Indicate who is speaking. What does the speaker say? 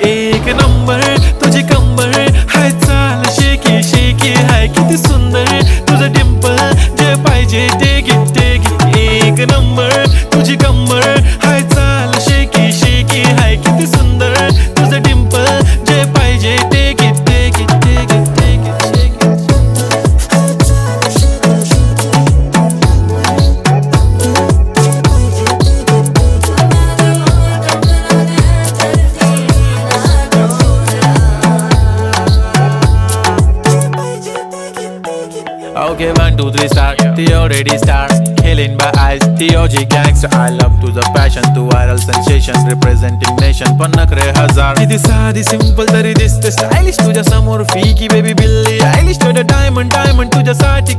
Speaker 1: एक नंबर तुझी कंबर हाय, चाल शेकी शेकी हाय, किती सुंदर तुझं डिंपल, जे पाहिजे ते घे ते घे. एक नंबर तुझी कंबर हाय, चाल शेकी शेकी हाय, किती सुंदर तुझं डिंपल, जे पाहिजे ते घे ते घे ते घे ते घे. Okay, 1, 2, 3 start. The already start. Killing by eyes. The OG gangster. I love to the passion, to viral sensation, representing nation. पण नखरे हजार. किती साधी सिंपल तरी दिसते स्टायलिश तुझ्या समोर, फीकी बेबी बिल्ली आयलिश. तुझ्या डायमंड डायमंड तुझ्यासाठी